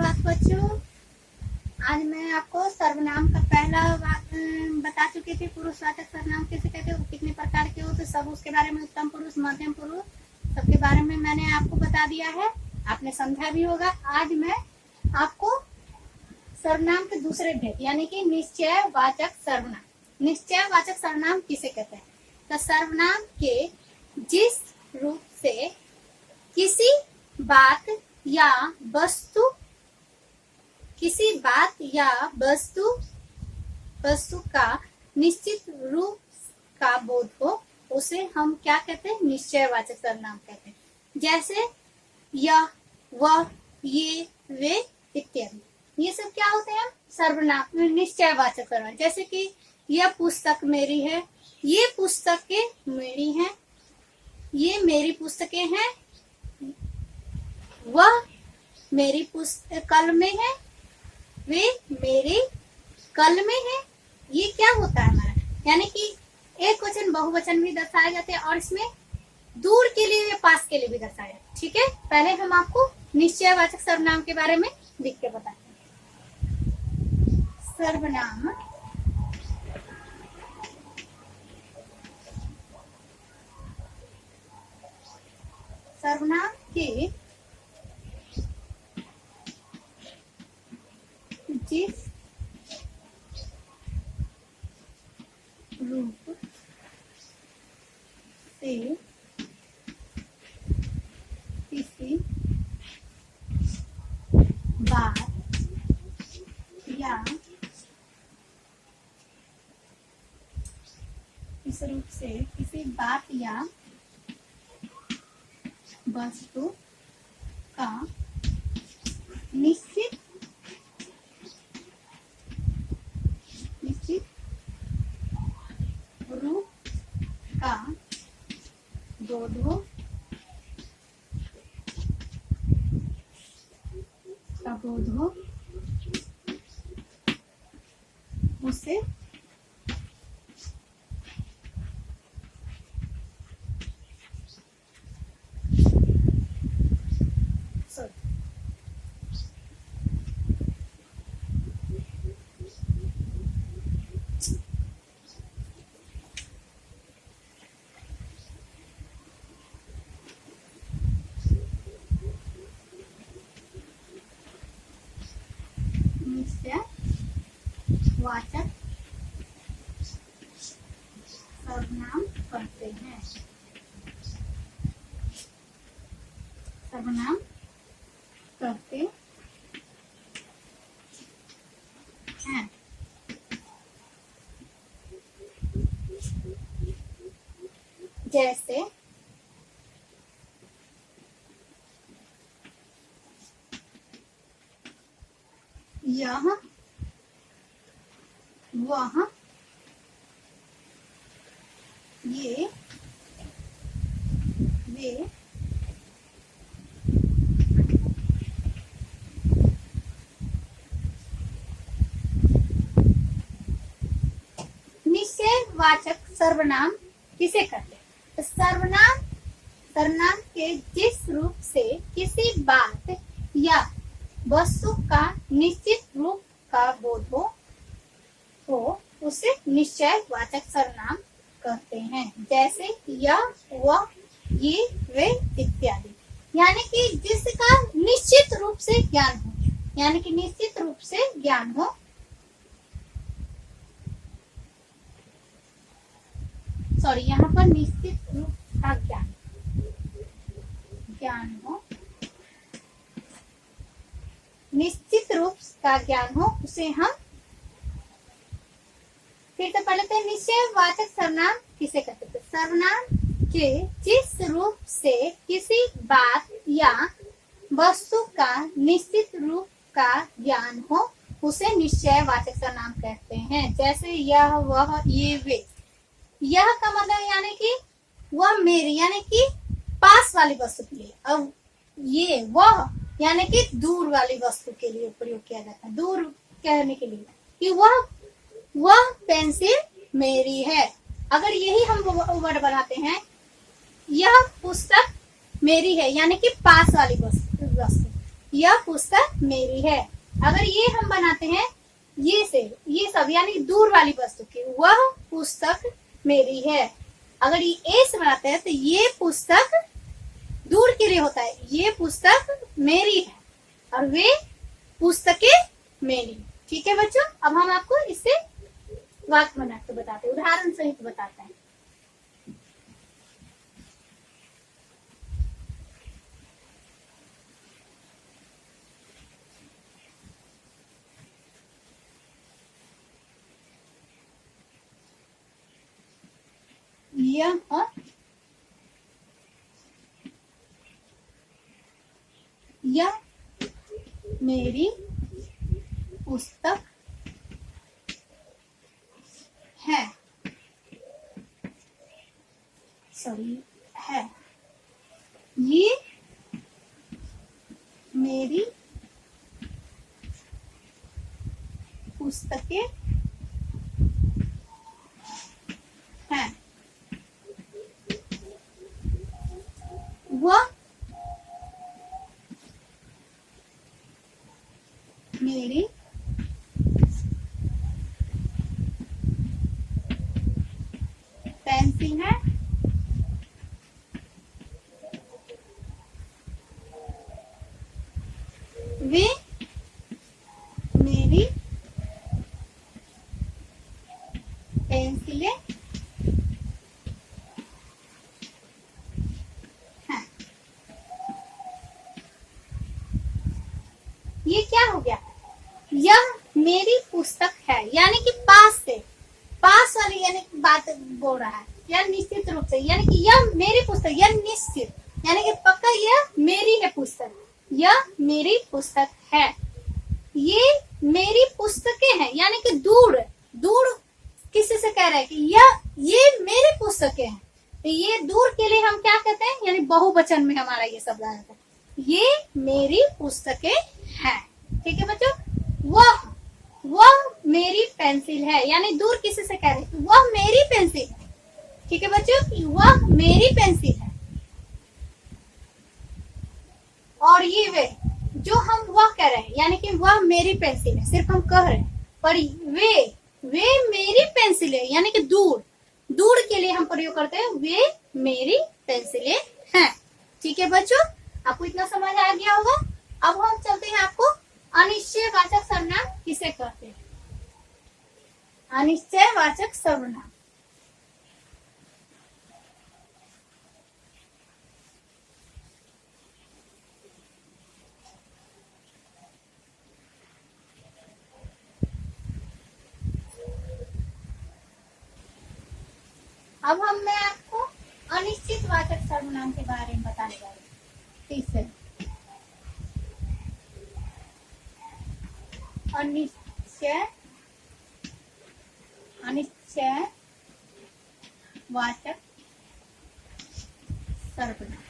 सुप्रभात बच्चों। आज मैं आपको सर्वनाम का पहला बता चुकी थी। पुरुषवाचक सर्वनाम किसे कहते हैं, कितने प्रकार के हो, तो सब उसके बारे में, उत्तम पुरुष, मध्यम पुरुष, सबके बारे में मैंने आपको बता दिया है। आपने समझा भी होगा। आज मैं आपको सर्वनाम के दूसरे भेद यानी कि निश्चयवाचक सर्वनाम। निश्चयवाचक सर्वनाम किसे कहते हैं? तो सर्वनाम के जिस रूप से किसी बात या वस्तु का निश्चित रूप का बोध हो, उसे हम क्या कहते हैं? निश्चयवाचक सर्वनाम कहते हैं। जैसे यह, वह, ये, वे इत्यादि, ये सब क्या होते हैं? सर्वनाम, निश्चयवाचक सर्वनाम। जैसे कि यह पुस्तक मेरी है, ये पुस्तकें मेरी हैं, ये मेरी पुस्तकें हैं, वह मेरी कलमें है, वे मेरे कलमें है। ये क्या होता है हमारा? यानी कि एक वचन बहुवचन भी दर्शाए जाते हैं और इसमें दूर के लिए या पास के लिए भी दर्शाया जाता है। ठीक है, पहले हम आपको निश्चयवाचक सर्वनाम के बारे में लिख के बताते हैं। सर्वनाम के जिस रूप से किसी बात या इस रूप से किसी बात या वस्तु का निश्चित रूप का बोध हो, उसे निश्चयवाचक सर्वनाम कहते हैं। सर्वनाम कहते हैं। जैसे यह, वह, ये, वे निश्चयवाचक सर्वनाम किसे कहते हैं? तो सर्वनाम के जिस रूप से किसी बात या वस्तु का निश्चित रूप का बोध हो, उसे निश्चयवाचक सर्वनाम कहते हैं। जैसे यह, वह, ये, वे इत्यादि। यानी कि जिसका निश्चित रूप से ज्ञान हो, यानी कि निश्चित रूप से ज्ञान हो। सॉरी, यहाँ पर निश्चित रूप का ज्ञान हो, निश्चित रूप का ज्ञान हो, उसे हम फिर तो पढ़ते हैं। निश्चयवाचक सर्वनाम किसे कहते हैं? सर्वनाम के जिस रूप से किसी बात या वस्तु का निश्चित रूप का ज्ञान हो, उसे निश्चयवाचक सर्वनाम कहते हैं। जैसे यह, वह, ये, वे। यह का मतलब यानी कि वह मेरी, यानी कि पास वाली वस्तु के लिए। अब ये, वह यानी कि दूर वाली वस्तु के लिए प्रयोग किया जाता है। दूर कहने के लिए कि वह पेंसिल मेरी है। अगर यही हम वर्ड बनाते हैं, यह पुस्तक मेरी है, यानी कि पास वाली वस्तु। यह पुस्तक मेरी है। अगर ये हम बनाते हैं ये से, ये सब यानी दूर वाली वस्तु की, वह पुस्तक मेरी है। अगर ये ए से बनाते हैं तो ये पुस्तक दूर के लिए होता है, ये पुस्तक मेरी है और वे पुस्तकें मेरी। ठीक है बच्चों, अब हम आपको इससे वाक्य बना के बताते हैं, उदाहरण सहित बताते हैं। यह मेरी पुस्तक है, सॉरी है। ये मेरी पुस्तकें हैं। वह मेरी पेंसिल है। वे मेरी पेंसिलें हैं। ये क्या हो गया, यह मेरी पुस्तक है यानी कि पास से, पास वाली यानी कि बात बोल रहा है, यह निश्चित रूप से, यानी कि यह मेरी पुस्तक, यह निश्चित यानी कि पक्का यह मेरी है पुस्तक, यह मेरी पुस्तक है। ये मेरी पुस्तकें हैं यानी कि दूर, दूर किसी से कह रहा है कि ये मेरी पुस्तकें हैं, तो ये दूर के लिए हम क्या कहते हैं, यानी बहुवचन में हमारा ये शब्द आता है, ये मेरी पुस्तकें हैं। ठीक है बच्चों, वह मेरी पेंसिल है, यानी दूर किसी से कह रहे हैं वह मेरी पेंसिल है। ठीक है बच्चों, वह मेरी पेंसिल है। और ये वे, जो हम वह कह रहे हैं यानी कि वह मेरी पेंसिल है, सिर्फ हम कह रहे हैं, पर वे मेरी पेंसिल है यानी कि दूर, दूर के लिए हम प्रयोग करते हैं, वे मेरी पेंसिलें हैं। ठीक है बच्चों, आपको इतना समझ आ गया होगा। अब हम चलते हैं, आपको अनिश्चयवाचक सर्वनाम किसे कहते हैं। अनिश्चयवाचक सर्वनाम, अब मैं आपको अनिश्चितवाचक सर्वनाम के बारे में बताने जा रही हूँ। तीसरे अनिश्चयवाचक सर्वनाम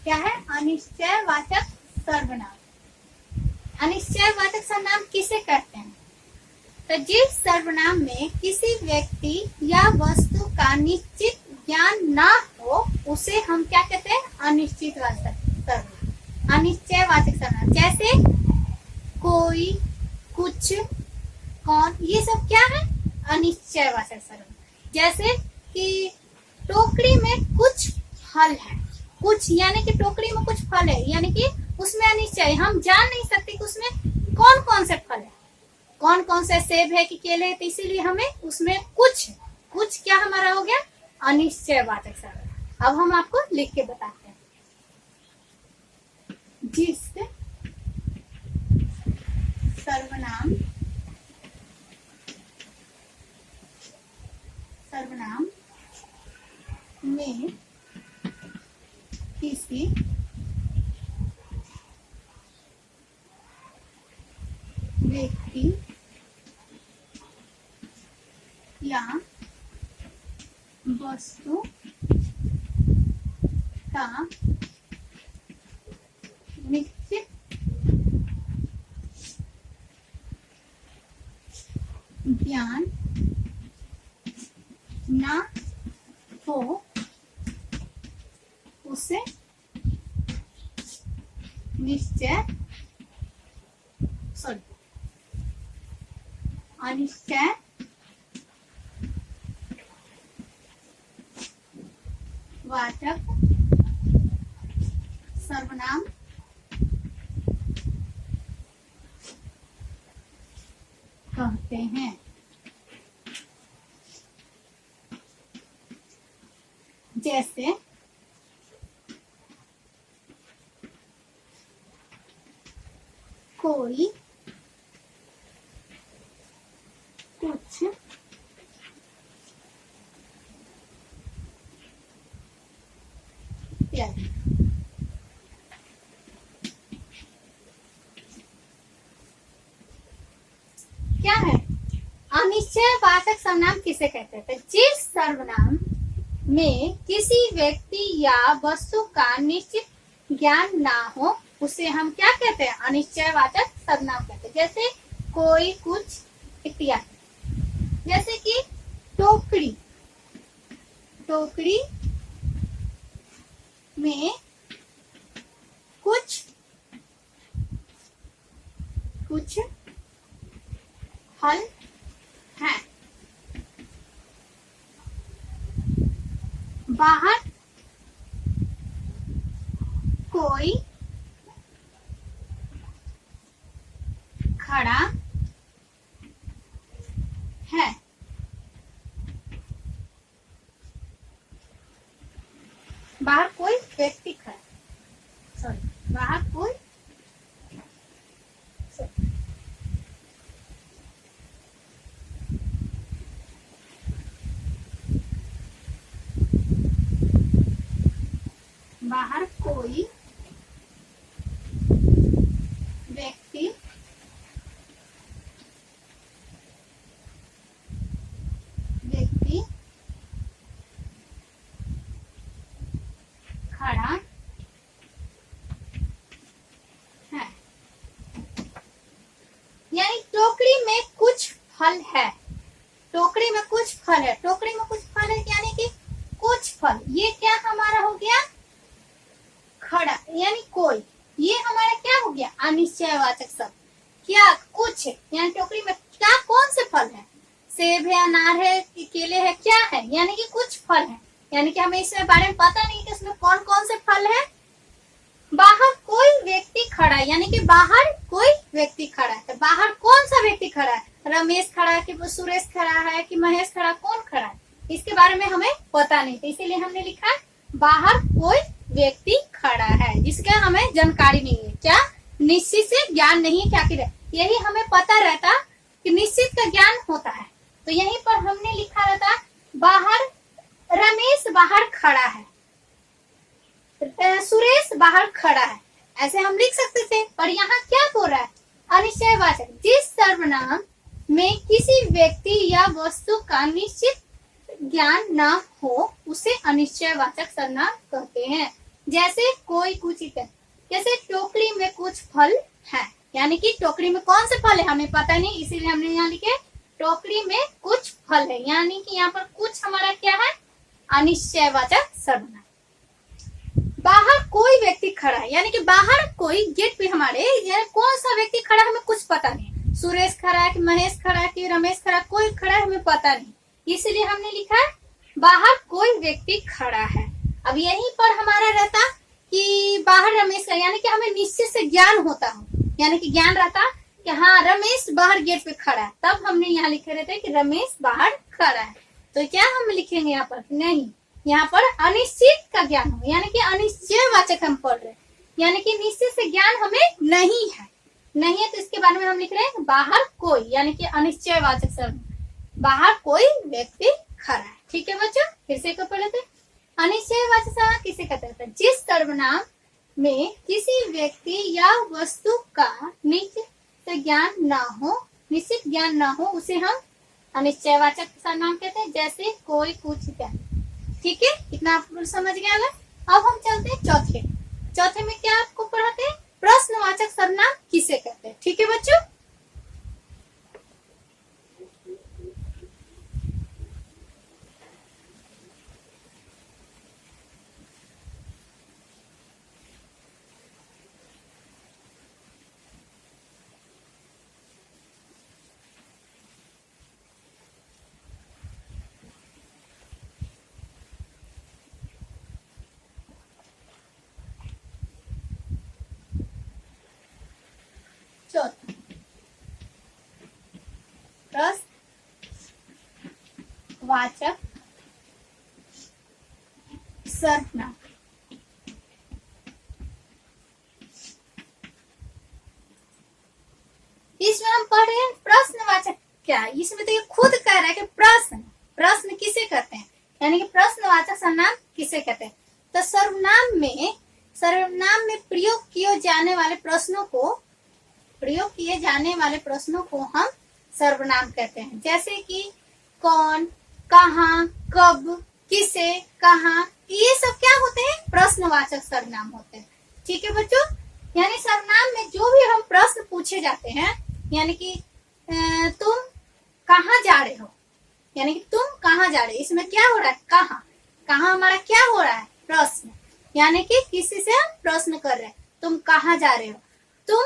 क्या है, अनिश्चयवाचक सर्वनाम। अनिश्चयवाचक सर्वनाम किसे कहते हैं, तो जिस सर्वनाम में किसी व्यक्ति या वस्तु का निश्चित ज्ञान ना हो उसे हम क्या कहते हैं, अनिश्चितवाचक सर्वनाम। अनिश्चयवाचक सर्वनाम जैसे कोई, कुछ, कौन, ये सब क्या है, अनिश्चयवाचक सर्वनाम। जैसे कि टोकरी में कुछ फल है, कुछ यानी कि टोकरी में कुछ फल है यानी कि उसमें अनिश्चय, हम जान नहीं सकते कि उसमें कौन कौन से फल है, कौन कौन से सेब है कि केले है, तो इसीलिए हमें उसमें कुछ क्या हमारा हो गया, अनिश्चयवाचक सर्वनाम। अब हम आपको लिख के बताते हैं। जिस सर्वनाम में किसी व्यक्ति या वस्तु का निश्चित ज्ञान ना हो उसे निश्चय सॉरी अनिश्चय वाचक सर्वनाम कहते हैं। जैसे कोई कुछ इत्यादि। क्या है अनिश्चयवाचक सर्वनाम किसे कहते हैं? तो जिस सर्वनाम में किसी व्यक्ति या वस्तु का निश्चित ज्ञान ना हो उसे हम क्या कहते हैं? अनिश्चयवाचक सर्वनाम कहते हैं। जैसे कोई कुछ इत्यादि। जैसे कि टोकरी, टोकरी में कुछ कुछ फल है। बाहर कोई खड़ा है। बाहर कोई व्यक्ति खड़ा, सॉरी बाहर कोई बाहर कोई व्यक्ति व्यक्ति खड़ा है। यानी टोकरी में कुछ फल है। टोकरी में कुछ फल है। टोकरी में कुछ फल है यानी कि कुछ फल। ये क्या हमारा हो गया? खड़ा यानी कोई। ये हमारा क्या हो गया? अनिश्चयवाचक शब्द। क्या कुछ है यानी टोकरी में क्या कौन से फल है? सेब है, अनार है, केले है, क्या है? यानी कि कुछ फल है। यानी कि हमें इसके बारे में पता नहीं कि इसमें कौन कौन से फल है। बाहर कोई व्यक्ति खड़ा है यानी कि बाहर कोई व्यक्ति खड़ा है। तो बाहर कौन सा व्यक्ति खड़ा है? रमेश खड़ा है कि सुरेश खड़ा है कि महेश खड़ा, कौन खड़ा है? इसके बारे में हमें पता नहीं। तो इसीलिए हमने लिखा बाहर कोई व्यक्ति खड़ा है जिसका हमें जानकारी नहीं है। क्या? निश्चित से ज्ञान नहीं है। क्या कि यही हमें पता रहता कि निश्चित का ज्ञान होता है। तो यहीं पर हमने लिखा रहता बाहर रमेश बाहर खड़ा है, सुरेश बाहर खड़ा है, ऐसे हम लिख सकते थे। पर यहाँ क्या बोल रहा है? अनिश्चयवाचक जिस सर्वनाम में किसी व्यक्ति या वस्तु का निश्चित ज्ञान न हो उसे अनिश्चयवाचक सर्वनाम कहते हैं। जैसे कोई कुछ इत्यादि। जैसे टोकरी में कुछ फल है यानी कि टोकरी में कौन से फल है हमें पता नहीं, इसीलिए हमने यहाँ लिखे टोकरी में कुछ फल है। यानी कि यहाँ पर कुछ हमारा क्या है? अनिश्चयवाचक सर्वनाम। बाहर कोई व्यक्ति खड़ा है यानी कि बाहर कोई गेट पे हमारे कौन सा व्यक्ति खड़ा है हमें कुछ पता नहीं। सुरेश खड़ा है कि महेश खड़ा है कि रमेश खड़ा, कोई खड़ा है हमें पता नहीं। इसलिए हमने लिखा है बाहर कोई व्यक्ति खड़ा है। अब यहीं पर हमारा रहता कि बाहर रमेश का यानी कि हमें निश्चित से ज्ञान होता हो, यानी कि ज्ञान रहता कि हाँ रमेश बाहर गेट पे खड़ा है, तब हमने यहाँ लिखे रहते कि रमेश बाहर खड़ा है। तो क्या हम लिखेंगे यहाँ पर? नहीं, यहाँ पर अनिश्चित का ज्ञान हो यानी कि अनिश्चयवाचक हम पढ़ रहे हैं यानी कि निश्चित से ज्ञान हमें नहीं है। नहीं है तो इसके बारे में हम लिख रहे हैं बाहर कोई यानी कि अनिश्चयवाचक शब्द बाहर कोई व्यक्ति खड़ा है। ठीक है बच्चों, फिर से पढ़ लेते। अनिश्चयवाचक शब्द किसे कहते हैं? जिस सर्वनाम में किसी व्यक्ति या वस्तु का निश्चित ज्ञान न हो उसे हम अनिश्चयवाचक सर्वनाम कहते हैं। जैसे कोई कुछ इत्यादि। ठीक है, इतना आप समझ गए होगा। अब हम चलते हैं चौथे में क्या आपको पढ़ाते हैं? प्रश्नवाचक सर्वनाम किसे कहते हैं। ठीक है बच्चों, वाचक सर्वनाम। इसमें हम पढ़ रहे हैं प्रश्नवाचक क्या, इसमें तो ये खुद कह रहा है कि प्रश्न, प्रश्न किसे कहते हैं, यानी कि प्रश्नवाचक सर्वनाम किसे कहते हैं। तो सर्वनाम में प्रयोग किए जाने वाले प्रश्नों को हम सर्वनाम कहते हैं। जैसे कि कौन, कहाँ, कब, किसे, कहाँ, ये सब क्या होते हैं, प्रश्नवाचक सर्वनाम होते हैं। ठीक है बच्चों, यानी सर्वनाम में जो भी हम प्रश्न पूछे जाते हैं, यानी कि तुम कहाँ जा रहे हो, यानी कि तुम कहाँ जा रहे हो, इसमें क्या हो रहा है, कहाँ, कहाँ हमारा क्या हो रहा है, प्रश्न, यानी कि किसी से हम प्रश्न कर रहे हैं, तुम कहाँ जा रहे हो, तुम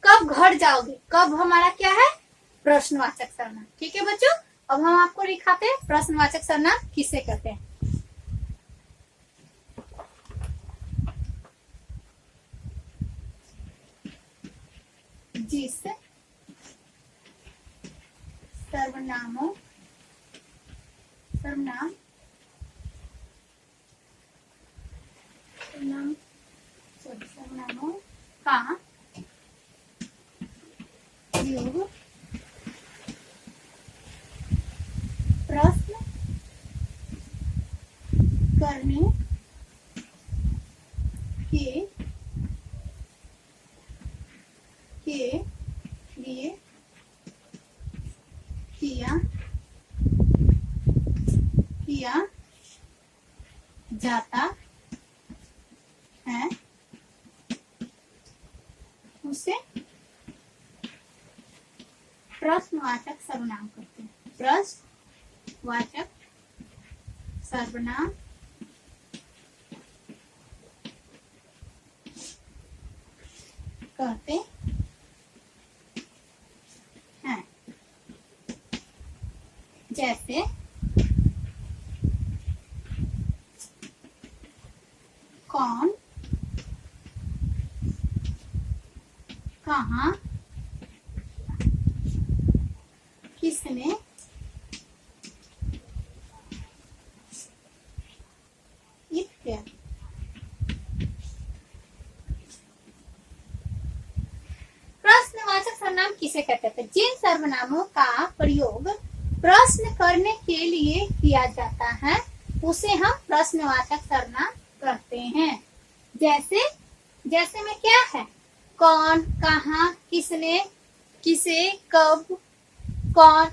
कब घर जाओगे, कब हमारा क्या है, प्रश्नवाचक सर्वनाम। ठीक है बच्चों, अब हम आपको दिखाते हैं प्रश्नवाचक सर्वनाम किसे कहते हैं। जिस सर्वनामों का प्रयोग प्रश्न करने के लिए किया जाता है, उसे प्रश्नवाचक सर्वनाम कहते हैं। प्रश्नवाचक सर्वनाम कहते हैं। जैसे कौन, कहाँ, किसने, इत्यादि। प्रश्नवाचक सर्वनाम किसे कहते हैं, जिन सर्वनामों का प्रयोग प्रश्न करने के लिए किया जाता है उसे हम प्रश्नवाचक सर्वनाम कहते हैं। जैसे में क्या है, कौन, कहाँ, किसने, किसे, कब, कौन,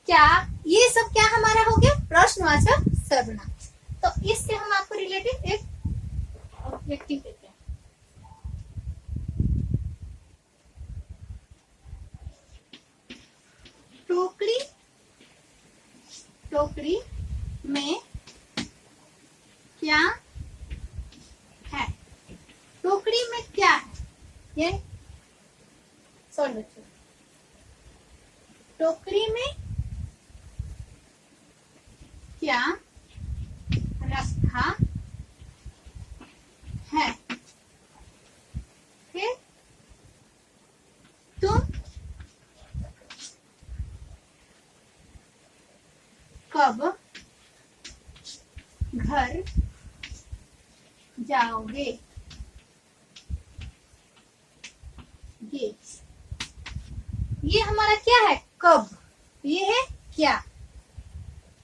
क्या, ये सब क्या हमारा हो गया, प्रश्नवाचक सर्वनाम। तो इससे हम आपको रिलेटेड एक ऑब्जेक्टिव देते हैं। टोकरी में क्या है, टोकरी में क्या है, ये सुन बच्चों, टोकरी में क्या रखा है, फिर तुम कब घर जाओगे, ये हमारा क्या है, कब, ये है क्या,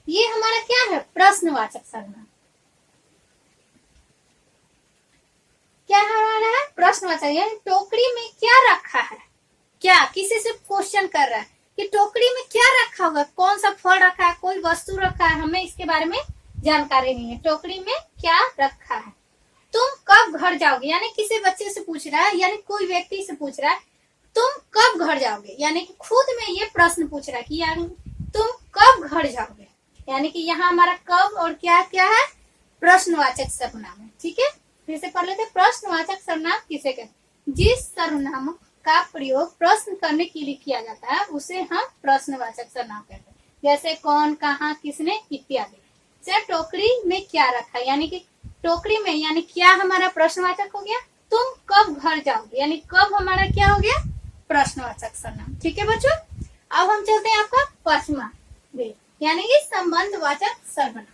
ये हमारा क्या है, प्रश्नवाचक सर्वनाम। क्या हमारा है, प्रश्नवाचक, यानी टोकरी में क्या रखा है, क्या किसी से क्वेश्चन कर रहा है कि टोकरी में क्या रखा होगा, कौन सा फल रखा है, कोई वस्तु रखा है, हमें इसके बारे में जानकारी नहीं है, टोकरी में क्या रखा है। तुम कब घर जाओगे, यानी किसी बच्चे से पूछ रहा है, यानी कोई व्यक्ति से पूछ रहा है तुम कब घर जाओगे, यानी कि खुद में ये प्रश्न पूछ रहा है कि यानी तुम कब घर जाओगे, यानी कि यहाँ हमारा कब और क्या क्या है, प्रश्नवाचक सर्वनाम है। ठीक है, फिर से पढ़ लेते, प्रश्नवाचक सर्वनाम किसे कहते हैं, जिस सर्वनाम का प्रयोग प्रश्न करने के लिए किया जाता है उसे हम प्रश्नवाचक सर्वनाम कहते हैं। जैसे कौन, कहाँ, किसने, इत्यादि। से टोकरी में क्या रखा, यानी कि टोकरी में, यानी क्या हमारा प्रश्नवाचक हो गया, तुम कब घर जाओगे, यानी कब हमारा क्या हो गया, प्रश्नवाचक सर्वनाम। ठीक है बच्चों, अब हम चलते हैं आपका 5वां वेद। यानी कि संबंधवाचक सर्वनाम।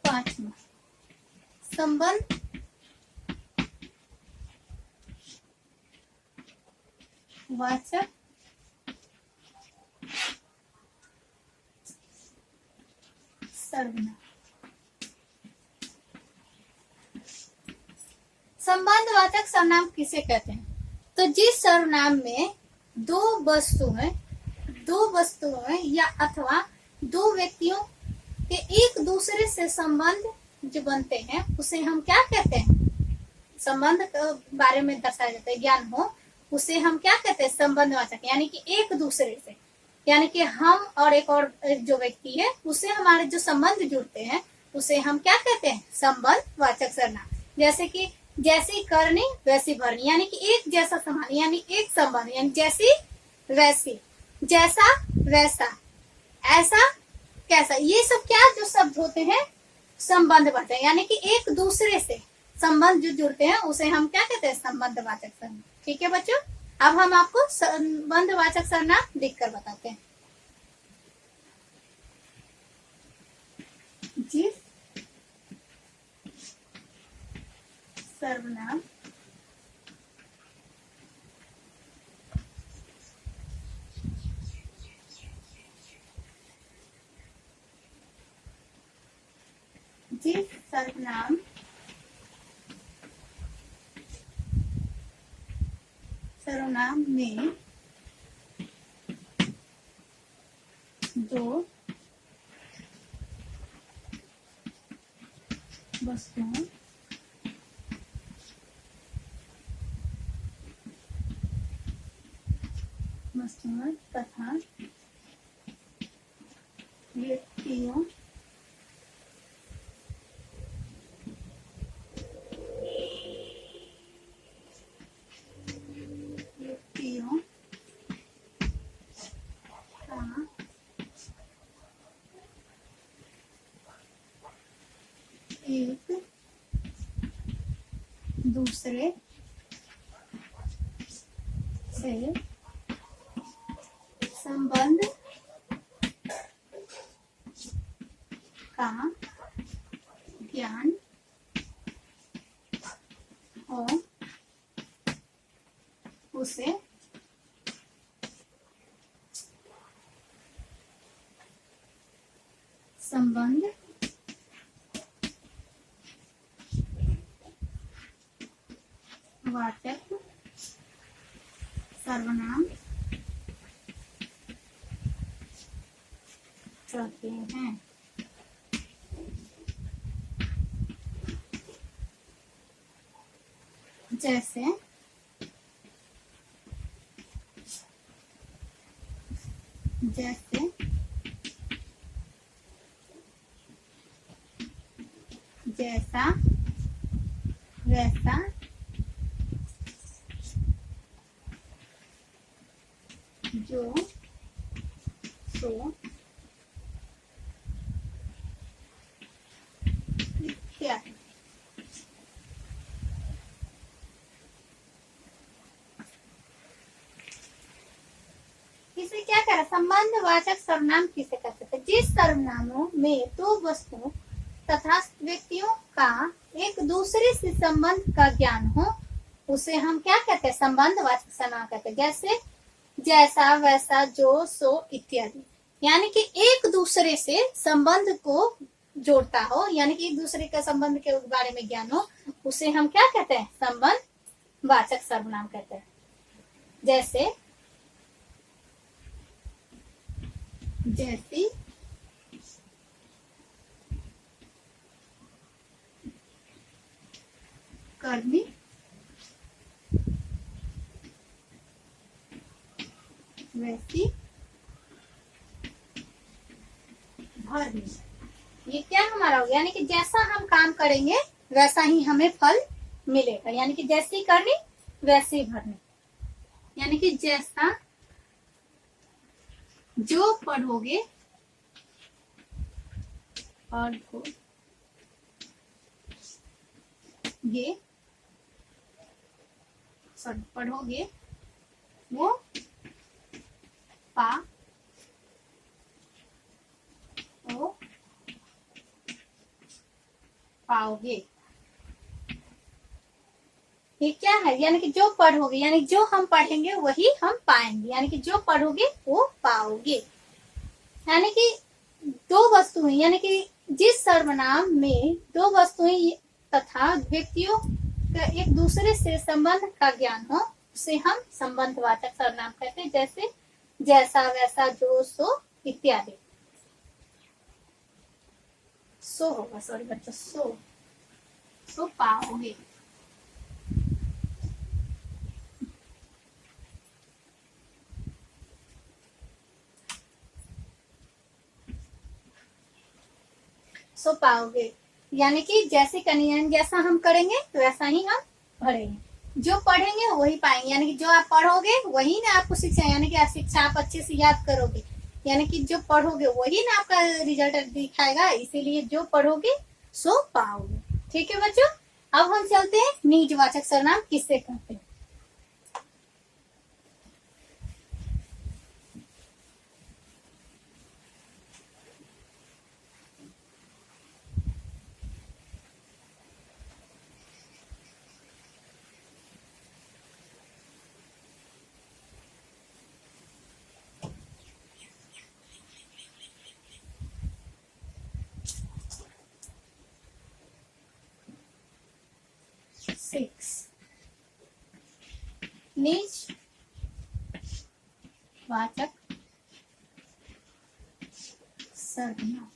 पांचवा, संबंध वाचक सर्वनाम। संबंधवाचक सर्वनाम किसे कहते हैं? तो जिस सर्वनाम में दो वस्तुएं या अथवा दो व्यक्तियों के एक दूसरे से संबंध जो बनते हैं उसे हम क्या कहते हैं? संबंध के बारे में दर्शाया जाता है, ज्ञान हो, उसे हम क्या कहते हैं? संबंधवाचक। यानी कि एक दूसरे से, यानी कि हम और एक और जो व्यक्ति है उससे हमारे जो संबंध जुड़ते हैं उसे हम क्या कहते हैं? संबंधवाचक सर्वनाम। जैसे कि जैसी करनी वैसी भरनी, यानी कि एक जैसा समान, यानी एक संबंध, यानी जैसी वैसी, जैसा वैसा, ऐसा कैसा, ये सब क्या जो शब्द होते हैं? संबंधवाचक। यानी कि एक दूसरे से संबंध जो जुड़ते हैं उसे हम क्या कहते हैं? संबंधवाचक सर्वनाम। ठीक है बच्चों, अब हम आपको संबंधवाचक सर्वनाम लिख कर बताते हैं। जिस सर्वनाम सर्वनाम में दो वस्तुओं तथा व्यक्तियों एक दूसरे से संबंध का ज्ञान हो उसे संबंध वाचक सर्वनाम कहते हैं। जैसे जैसे जैसा वैसा, जो सो इत्यादि। इसे क्या करा? संबंधवाचक सर्वनाम किसे कहते हैं? जिस सर्वनामों में दो वस्तुओं तथा व्यक्तियों का एक दूसरे से संबंध का ज्ञान हो उसे हम क्या कहते हैं? संबंधवाचक सर्वनाम कहते हैं। जैसे जैसा वैसा, जो सो इत्यादि। यानी कि एक दूसरे से संबंध को जोड़ता हो, यानी कि एक दूसरे के संबंध के बारे में ज्ञान हो, उसे हम क्या कहते हैं? संबंधवाचक सर्वनाम कहते हैं। जैसे जैसी करनी वैसी भरनी। ये क्या हमारा हो गया? यानी कि जैसा हम काम करेंगे वैसा ही हमें फल मिलेगा, यानी कि जैसी करनी वैसी भरनी, यानी कि जैसा जो पढ़ोगे पढ़ोगे वो पाओगे। ये क्या है, यानी कि जो पढ़ोगे, यानी जो हम पढ़ेंगे वही हम पाएंगे, यानी कि जो पढ़ोगे वो पाओगे। यानी कि दो वस्तुएं, यानी कि जिस सर्वनाम में दो वस्तुएं तथा व्यक्तियों का एक दूसरे से संबंध का ज्ञान हो उसे हम संबंधवाचक सर्वनाम कहते हैं, जैसे जैसा, वैसा, जो, सो इत्यादि। सो होगा, सॉरी बच्चों, सो पाओगे। सो पाओगे, यानी कि जैसे कनियन जैसा हम करेंगे तो वैसा ही हम पढ़ेंगे, जो पढ़ेंगे वही पाएंगे, यानी कि जो आप पढ़ोगे वही ना आपको शिक्षा, यानी कि शिक्षा आप अच्छे से याद करोगे, यानी कि जो पढ़ोगे वही ना आपका रिजल्ट दिखाएगा, इसीलिए जो पढ़ोगे सो पाओगे। ठीक है बच्चों, अब हम चलते हैं निजवाचक सर्वनाम किससे कहते हैं। निजवाचक सर्वनाम।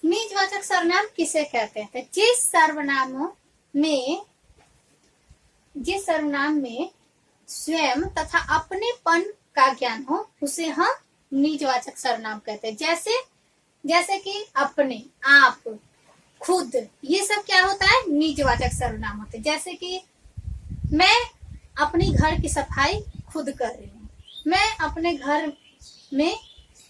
निजवाचक सर्वनाम किसे कहते हैं, जिस सर्वनाम में स्वयं तथा अपनेपन का ज्ञान हो उसे हम निजवाचक सर्वनाम कहते हैं। जैसे कि अपने, आप, खुद, ये सब क्या होता है, निजवाचक सर्वनाम होते हैं। जैसे कि मैं अपने घर की सफाई खुद कर रही हूँ, मैं अपने घर में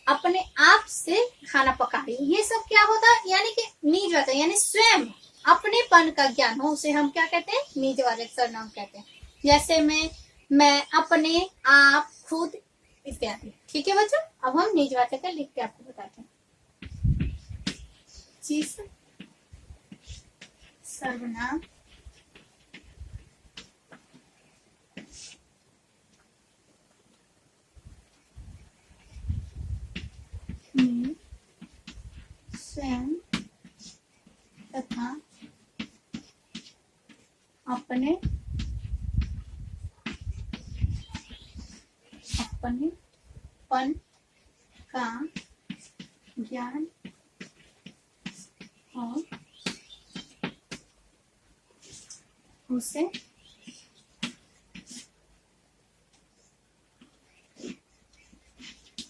अपने आप से खाना पका रही हूँ, ये सब क्या होता है, यानी कि निजवाचक, यानी स्वयं अपनेपन का ज्ञान हो उसे हम क्या कहते हैं, निजवाचक सर्वनाम कहते हैं। जैसे मैं, अपने, आप, खुद इत्यादि। ठीक है बच्चों, अब हम निजवाचक का लिख के आपको बताते हैं। जिस सर्वनाम में स्वयं तथा अपनेपन का ज्ञान और उसे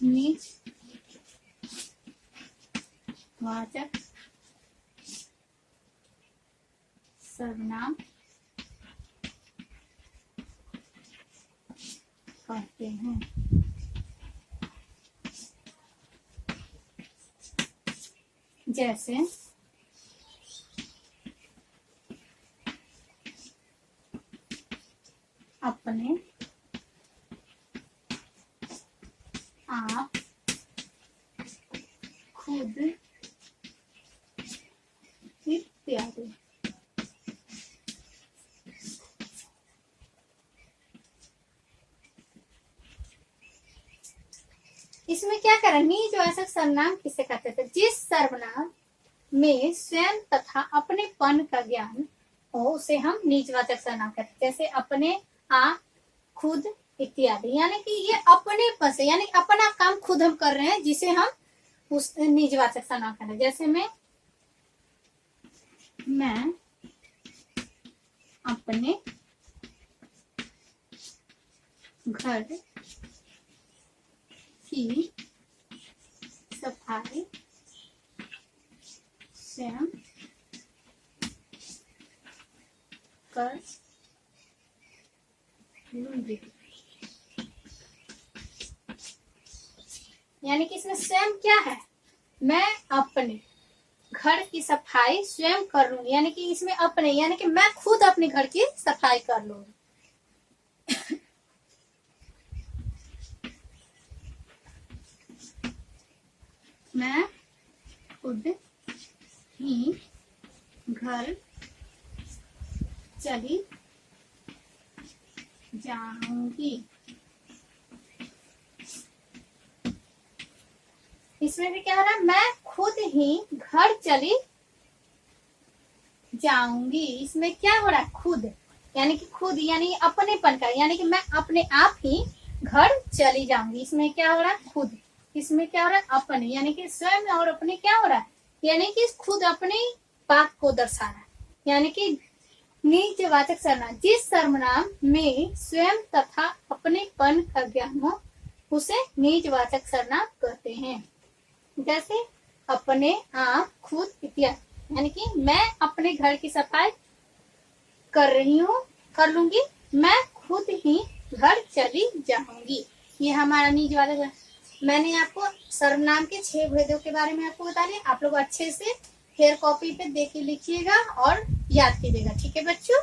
निजवाचक सर्वनाम कहते हैं। जैसे अपने, आप, खुद इत्यादि। इसमें क्या करें, निजवाचक सर्वनाम किसे कहते थे, जिस सर्वनाम में स्वयं तथा अपनेपन का ज्ञान हो उसे हम निजवाचक सर्वनाम कहते हैं। जैसे अपने, आप, खुद इत्यादि, यानी कि ये अपनेपन से, यानी अपना काम खुद हम कर रहे हैं, जिसे हम उस निजवाचक सर्वनाम कहते हैं। जैसे मैं अपने घर की सफाई स्वयं कर लूंगी। यानी कि इसमें स्वयं क्या है, मैं अपने घर की सफाई स्वयं कर लूंगी। यानी कि इसमें अपने, यानी कि मैं खुद अपने घर की सफाई कर लूंगी। मैं खुद ही घर चली जाऊंगी। इसमें भी क्या हो रहा है, मैं खुद ही घर चली जाऊंगी। इसमें क्या हो रहा है, खुद, यानी कि खुद यानी अपनेपन का, यानी कि मैं अपने आप ही घर चली जाऊंगी। इसमें क्या हो रहा है, खुद। इसमें क्या हो रहा है, अपने, यानी कि स्वयं और अपने क्या हो रहा है, यानी कि खुद अपनी बात को दर्शा रहा है। यानी कि निजवाचक सर्वनाम, जिस सर्वनाम में स्वयं तथा अपनेपन का ज्ञान हो उसे निजवाचक सर्वनाम कहते हैं। जैसे अपने, आप, खुद इत्यादि। यानी कि मैं अपने घर की सफाई कर रही हूँ, कर लूंगी, मैं खुद ही घर चली जाऊंगी। ये हमारा निजवाचक। मैंने आपको सर्वनाम के 6 भेदों के बारे में आपको बता दिया। आप लोग अच्छे से फेयर कॉपी पे देख के लिखिएगा और याद कीजिएगा। ठीक है बच्चों।